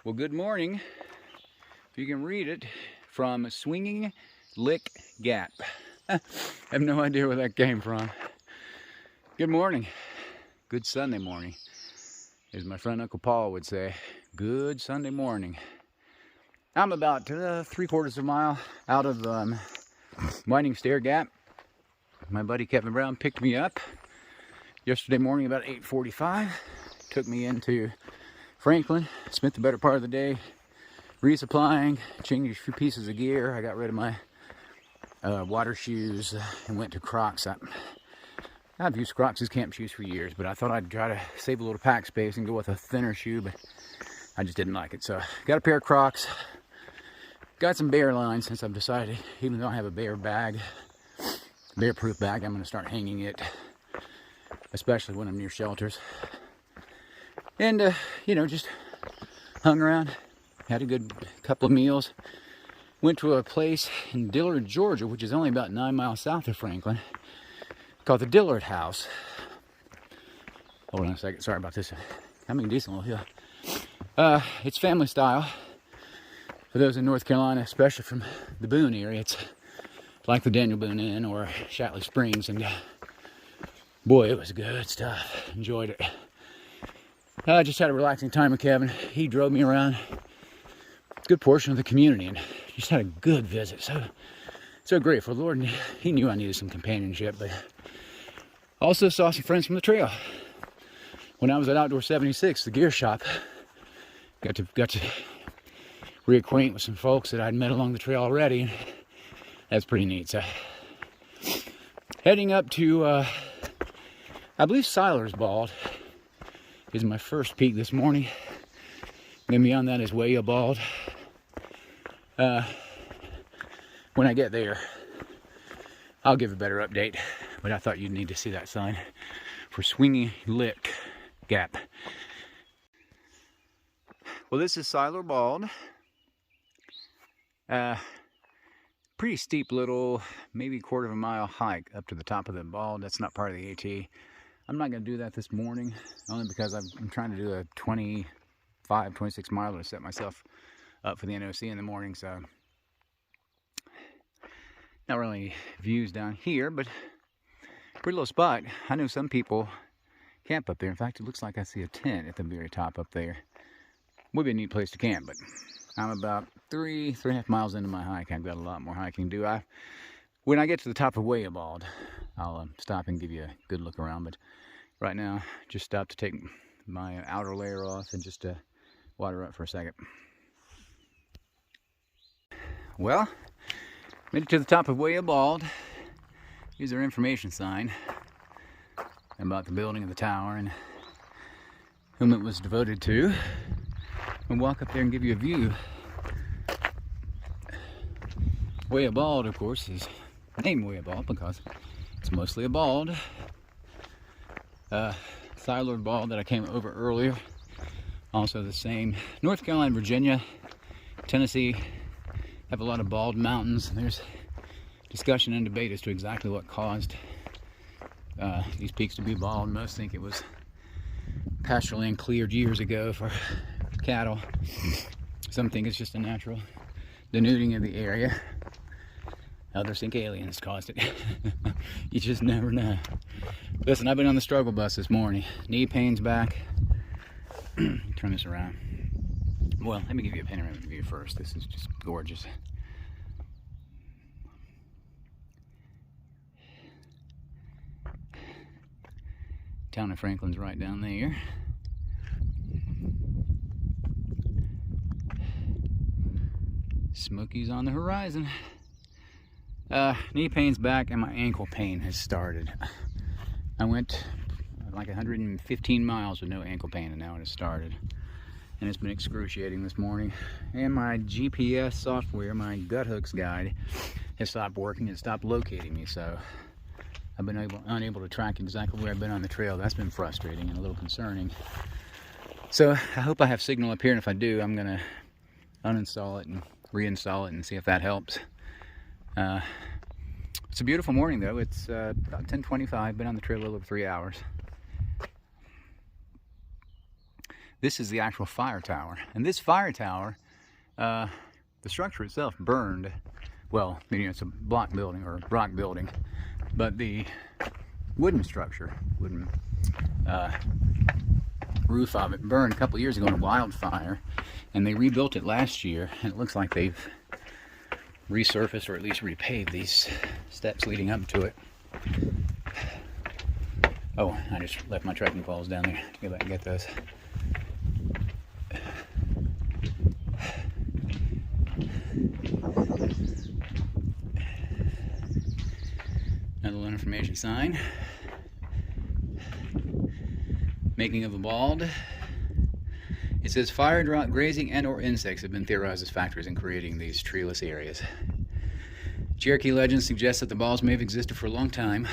Well, good morning. If you can read it, from Swinging Lick Gap. I have no idea where that came from. Good morning. Good Sunday morning. As my friend Uncle Paul would say, good Sunday morning. I'm about 3/4 of a mile out of Winding Stair Gap. My buddy Kevin Brown picked me up yesterday morning about 8:45. Took me into Franklin. Spent the better part of the day resupplying, changed a few pieces of gear. I got rid of my water shoes and went to Crocs. I've used Crocs as camp shoes for years, but I thought I'd try to save a little pack space and go with a thinner shoe, but I just didn't like it. So got a pair of Crocs. Got some bear lines since I've decided, even though I have a bear bag, bear-proof bag, I'm going to start hanging it, especially when I'm near shelters. And, just hung around, had a good couple of meals. Went to a place in Dillard, Georgia, which is only about 9 miles south of Franklin, called the Dillard House. Hold on a second, sorry about this. Coming decent little hill. It's family style. For those in North Carolina, especially from the Boone area, it's like the Daniel Boone Inn or Shatley Springs, and boy, it was good stuff. Enjoyed it. I just had a relaxing time with Kevin. He drove me around a good portion of the community and just had a good visit. So grateful. Lord, he knew I needed some companionship, but also saw some friends from the trail. When I was at Outdoor 76, the gear shop, got to reacquaint with some folks that I'd met along the trail already, and that's pretty neat. So heading up to, I believe Siler's Bald is my first peak this morning. And beyond that is Way Bald. When I get there, I'll give a better update, but I thought you'd need to see that sign for Swinging Lick Gap. Well, this is Siler Bald. Pretty steep little, maybe 1/4 of a mile hike up to the top of the bald. That's not part of the AT. I'm not going to do that this morning, only because I'm trying to do a 26 miler to set myself up for the NOC in the morning. So not really views down here, but pretty little spot. I know some people camp up there. In fact, it looks like I see a tent at the very top up there. Would be a neat place to camp, but I'm about 3.5 miles into my hike. I've got a lot more hiking to do. When I get to the top of Way Bald, I'll stop and give you a good look around. But right now, just stopped to take my outer layer off and just water up for a second. Well, made it to the top of Way Bald. Here's our information sign about the building of the tower and whom it was devoted to. And walk up there and give you a view. Way Bald, of course, is named Way Bald because it's mostly a bald. Siler Bald that I came over earlier, also the same. North Carolina, Virginia, Tennessee have a lot of bald mountains. There's discussion and debate as to exactly what caused these peaks to be bald. Most think it was pasture land cleared years ago for cattle. Some think it's just a natural denuding of the area. Others think aliens caused it. You just never know. Listen, I've been on the struggle bus this morning. Knee pains back. Turn this around. Well, let me give you a panoramic view first. This is just gorgeous. Town of Franklin's right down there. Smokies on the horizon. Knee pain's back and my ankle pain has started. I went like 115 miles with no ankle pain, and now it has started. And it's been excruciating this morning. And my GPS software, my gut hooks guide, has stopped working. It stopped locating me, so I've been unable to track exactly where I've been on the trail. That's been frustrating and a little concerning. So I hope I have signal up here, and if I do, I'm gonna uninstall it and reinstall it and see if that helps. It's a beautiful morning though. It's about 10:25. Been on the trail a little over 3 hours. This is the actual fire tower. And this fire tower, the structure itself burned. Well, you know, it's a block building or rock building, but the wooden structure, wooden roof of it burned a couple years ago in a wildfire, and they rebuilt it last year, and it looks like they've resurfaced or at least repaved these steps leading up to it. Oh, I just left my trekking poles down there to go back and get those. Another little information sign. Making of a bald. It says fire, drought, grazing, and or insects have been theorized as factors in creating these treeless areas. Cherokee legend suggests that the balds may have existed for a long time,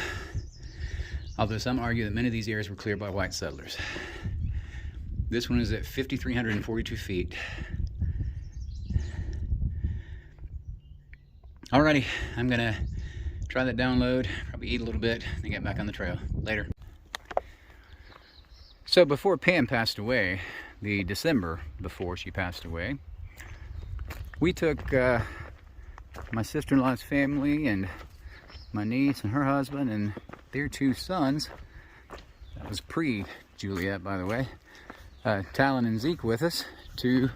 although some argue that many of these areas were cleared by white settlers. This one is at 5,342 feet. Alrighty, I'm gonna try that download, probably eat a little bit, then get back on the trail. Later. So before Pam passed away, the December before she passed away, we took my sister-in-law's family and my niece and her husband and their 2 sons. That was pre-Juliet, by the way. Talon and Zeke with us to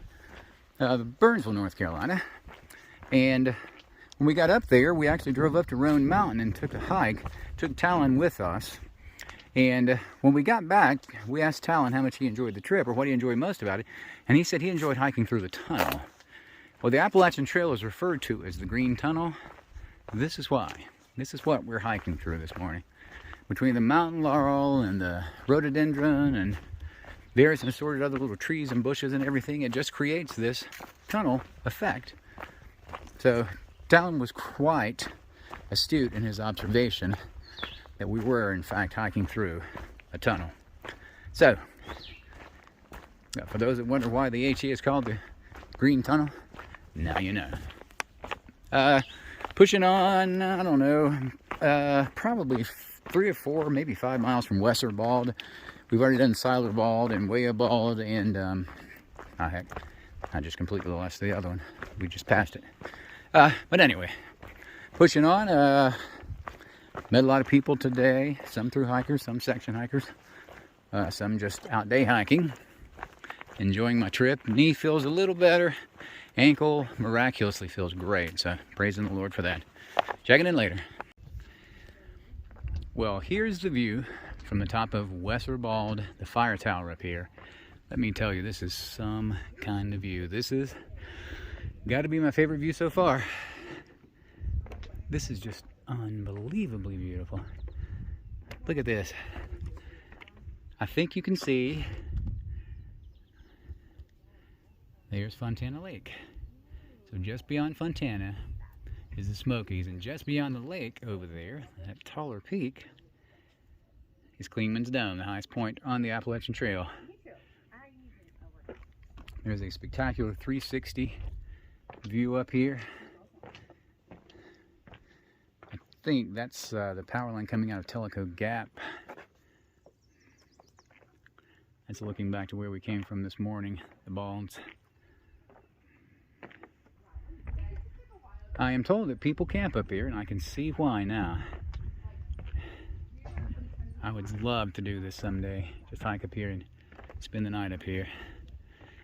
Burnsville, North Carolina. And when we got up there, we actually drove up to Roan Mountain and took a hike. Took Talon with us. And when we got back, we asked Talon how much he enjoyed the trip or what he enjoyed most about it. And he said he enjoyed hiking through the tunnel. Well, the Appalachian Trail is referred to as the Green Tunnel. This is why. This is what we're hiking through this morning. Between the mountain laurel and the rhododendron and various assorted other little trees and bushes and everything, it just creates this tunnel effect. So Talon was quite astute in his observation that we were, in fact, hiking through a tunnel. So, for those that wonder why the HE is called the Green Tunnel, now you know. Pushing on, I don't know, probably 3 or 4, maybe 5 miles from Wesser Bald. We've already done Siler Bald and Weah Bald, and, oh heck, I just completely lost the other one. We just passed it. But anyway, pushing on, met a lot of people today, some through hikers, some section hikers, some just out day hiking. Enjoying my trip. Knee feels a little better. Ankle miraculously feels great, so praising the Lord for that. Checking in later. Well, here's the view from the top of Wesser Bald, the fire tower up here. Let me tell you, this is some kind of view. This is got to be my favorite view so far. This is just unbelievably beautiful. Look at this. I think you can see there's Fontana Lake. So just beyond Fontana is the Smokies, and just beyond the lake over there, that taller peak, is Clingman's Dome, the highest point on the Appalachian Trail. There's a spectacular 360 view up here. I think that's the power line coming out of Tellico Gap. That's looking back to where we came from this morning, the Balds. I am told that people camp up here, and I can see why now. I would love to do this someday, just hike up here and spend the night up here.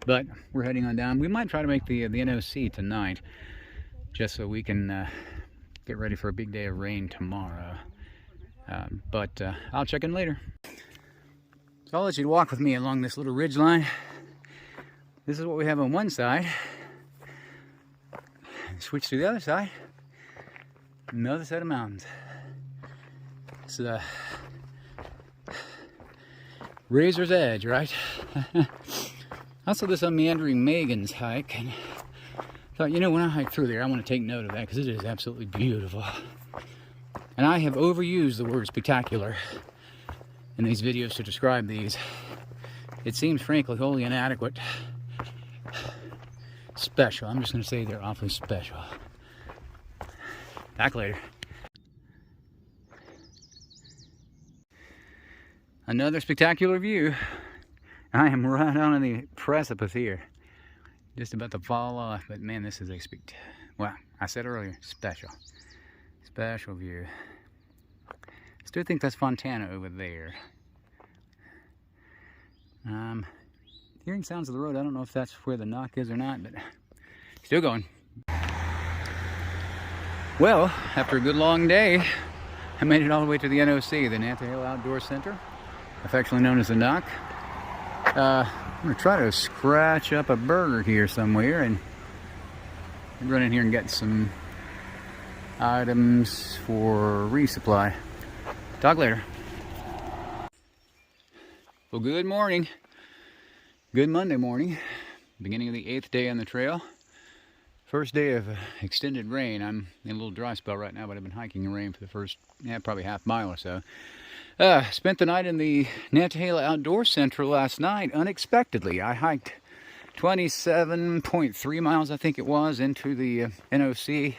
But we're heading on down. We might try to make the NOC tonight, just so we can get ready for a big day of rain tomorrow. But I'll check in later. So I'll let you walk with me along this little ridge line. This is what we have on one side. Switch to the other side. Another set of mountains. It's razor's edge, right? I saw this on Meandering Megan's hike, and thought, you know, when I hike through there, I want to take note of that because it is absolutely beautiful. And I have overused the word spectacular in these videos to describe these. It seems, frankly, wholly inadequate. Special. I'm just going to say they're awfully special. Back later. Another spectacular view. I am right on the precipice here. Just about to fall off, but man, this is a well, I said earlier, special view. Still think that's Fontana over there. Hearing sounds of the road. I don't know if that's where the knock is or not, but still going. Well, after a good long day, I made it all the way to the NOC, the Nantahala Outdoor Center, affectionately known as the Knock. I'm gonna try to scratch up a burger here somewhere and run in here and get some items for resupply. Talk later. Well, good morning. Good Monday morning. Beginning of the 8th day on the trail. First day of extended rain. I'm in a little dry spell right now, but I've been hiking in rain for the first, probably half mile or so. Spent the night in the Nantahala Outdoor Center last night unexpectedly. I hiked 27.3 miles, I think it was, into the NOC.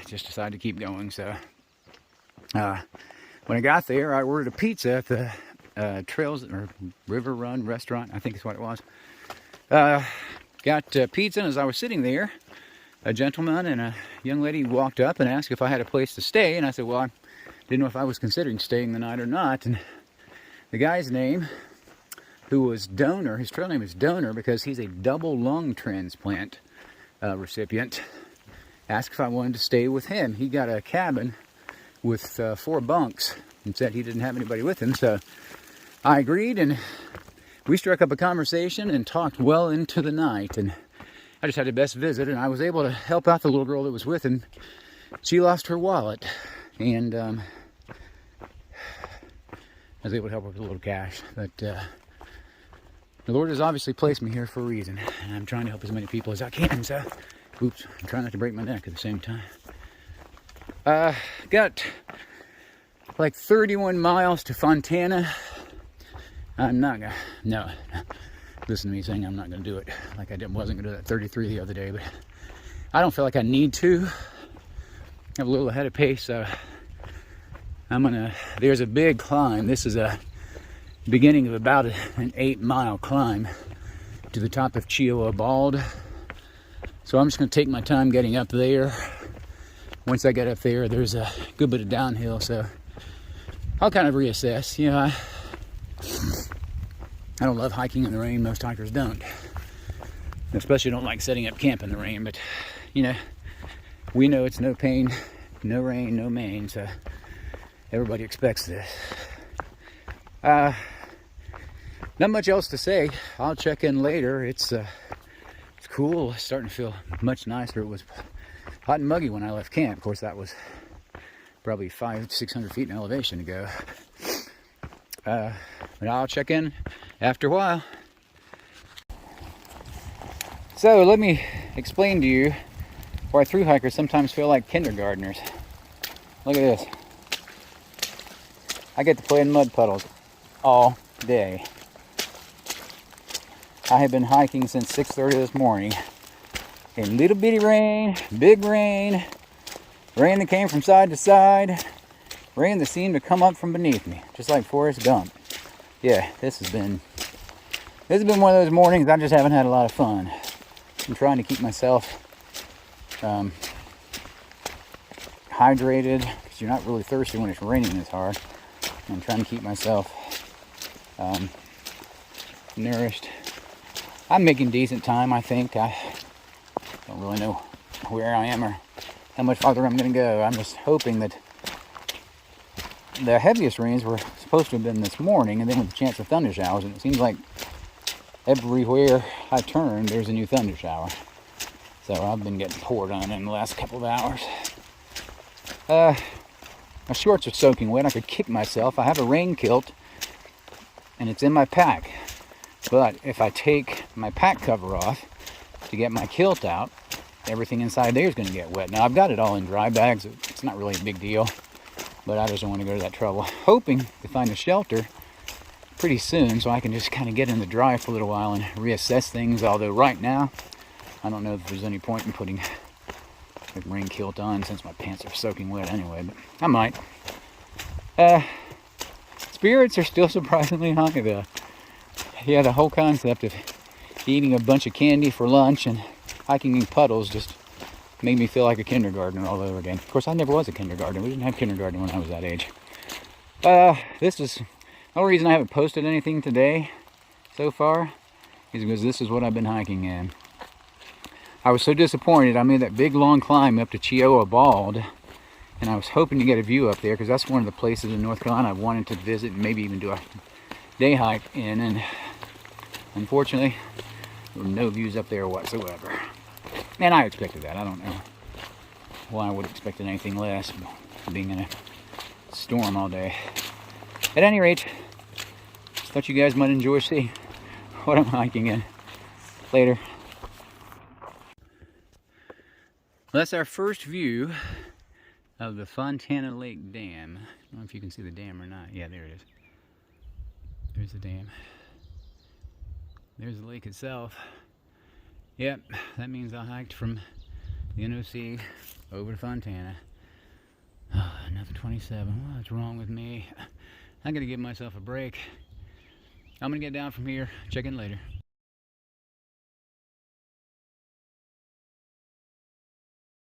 Just decided to keep going. So when I got there, I ordered a pizza at the Trails or River Run restaurant, I think is what it was. Got pizza, and as I was sitting there, a gentleman and a young lady walked up and asked if I had a place to stay, and I said, well, I didn't know if I was considering staying the night or not. And the guy's name, who was Donor, his trail name is Donor because he's a double lung transplant recipient, asked if I wanted to stay with him. He got a cabin with 4 bunks and said he didn't have anybody with him, so I agreed, and we struck up a conversation and talked well into the night. And I just had the best visit, and I was able to help out the little girl that was with him. She lost her wallet, and I was able to help her with a little cash. But the Lord has obviously placed me here for a reason, and I'm trying to help as many people as I can. So, oops, I'm trying not to break my neck at the same time. Got like 31 miles to Fontana. I'm not gonna, no, listen to me saying I'm not gonna do it like I wasn't gonna do that 33 the other day, but I don't feel like I need to. I have a little ahead of pace, so there's a big climb. This is a beginning of about an 8-mile climb to the top of Chioa Bald. So I'm just gonna take my time getting up there. Once I get up there, there's a good bit of downhill, so I'll kind of reassess. You know, I don't love hiking in the rain. Most hikers don't. Especially don't like setting up camp in the rain. But, you know, we know it's no pain, no rain, no main. So everybody expects this. Not much else to say. I'll check in later. It's cool. It's starting to feel much nicer. It was hot and muggy when I left camp. Of course, that was probably 500-600 feet in elevation to go. But I'll check in after a while. So let me explain to you why thru hikers sometimes feel like kindergartners. Look at this. I get to play in mud puddles all day. I have been hiking since 6:30 this morning in little bitty rain, big rain, rain that came from side to side, rain that seemed to come up from beneath me, just like Forrest Gump. Yeah, this has been one of those mornings I just haven't had a lot of fun. I'm trying to keep myself hydrated, because you're not really thirsty when it's raining this hard. I'm trying to keep myself nourished. I'm making decent time, I think. I don't really know where I am or how much farther I'm going to go. I'm just hoping that the heaviest rains were supposed to have been this morning, and then with a chance of thunder showers, and it seems like everywhere I turn there's a new thunder shower. So I've been getting poured on in the last couple of hours. My shorts are soaking wet. I could kick myself. I have a rain kilt and it's in my pack, but if I take my pack cover off to get my kilt out, everything inside there is going to get wet. Now I've got it all in dry bags. It's not really a big deal, but I just don't want to go to that trouble. Hoping to find a shelter pretty soon so I can just kind of get in the dry for a little while and reassess things. Although right now, I don't know if there's any point in putting a rain kilt on since my pants are soaking wet anyway, but I might. Spirits are still surprisingly high though. yeah, the whole concept of eating a bunch of candy for lunch and hiking in puddles just made me feel like a kindergartner all over again. Of course, I never was a kindergartner. We didn't have kindergarten when I was that age. This is the only reason I haven't posted anything today so far is because this is what I've been hiking in. I was so disappointed. I made that big long climb up to Chihuahua Bald, and I was hoping to get a view up there because that's one of the places in North Carolina I wanted to visit and maybe even do a day hike in, and unfortunately there were no views up there whatsoever. And I expected that. I don't know why I would have expected anything less, being in a storm all day. At any rate, just thought you guys might enjoy seeing what I'm hiking in. Later. Well, that's our first view of the Fontana Lake Dam. I don't know if you can see the dam or not. Yeah, there it is. There's the dam. There's the lake itself. Yep, that means I hiked from the NOC over to Fontana. Oh, another 27. What's wrong with me? I'm gonna give myself a break. I'm gonna get down from here. Check in later.